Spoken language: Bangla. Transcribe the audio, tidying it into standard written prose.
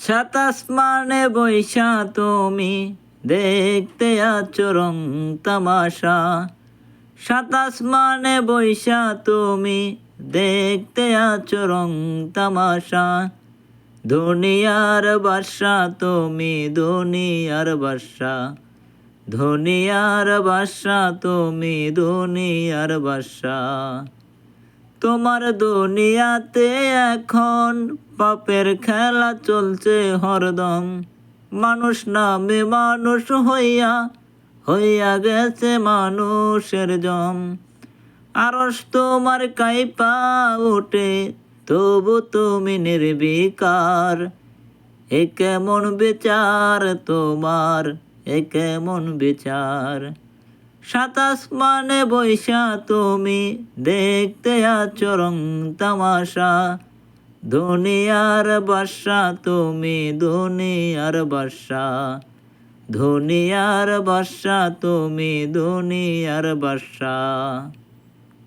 সাত আসমানে বৈশা তুমি দেখতে আছো রং তামাশা। সাত আসমানে বৈশা তুমি দেখতে আছো রং তামাশা। দুনিয়ার বাদশা তুমি দুনিয়ার বাদশা। দুনিয়ার বাদশা তুমি দুনিয়ার বাদশা। তোমার দুনিয়াতে এখন পাপের খেলা চলছে হরদম। মানুষ নামে মানুষ হইয়া হইয়া গেছে মানুষের জম। আরশ তোমার কাইপা উঠে তবু তুমি নির্বিকার। এ কেমন বিচার তোমার, এ কেমন বিচার। সাত আসমানে বৈশা তুমি দেখতে আছো রং তামাশা। দুনিয়ার বাদশা তুমি দুনিয়ার বাদশা। দুনিয়ার বাদশা তুমি দুনিয়ার বাদশা।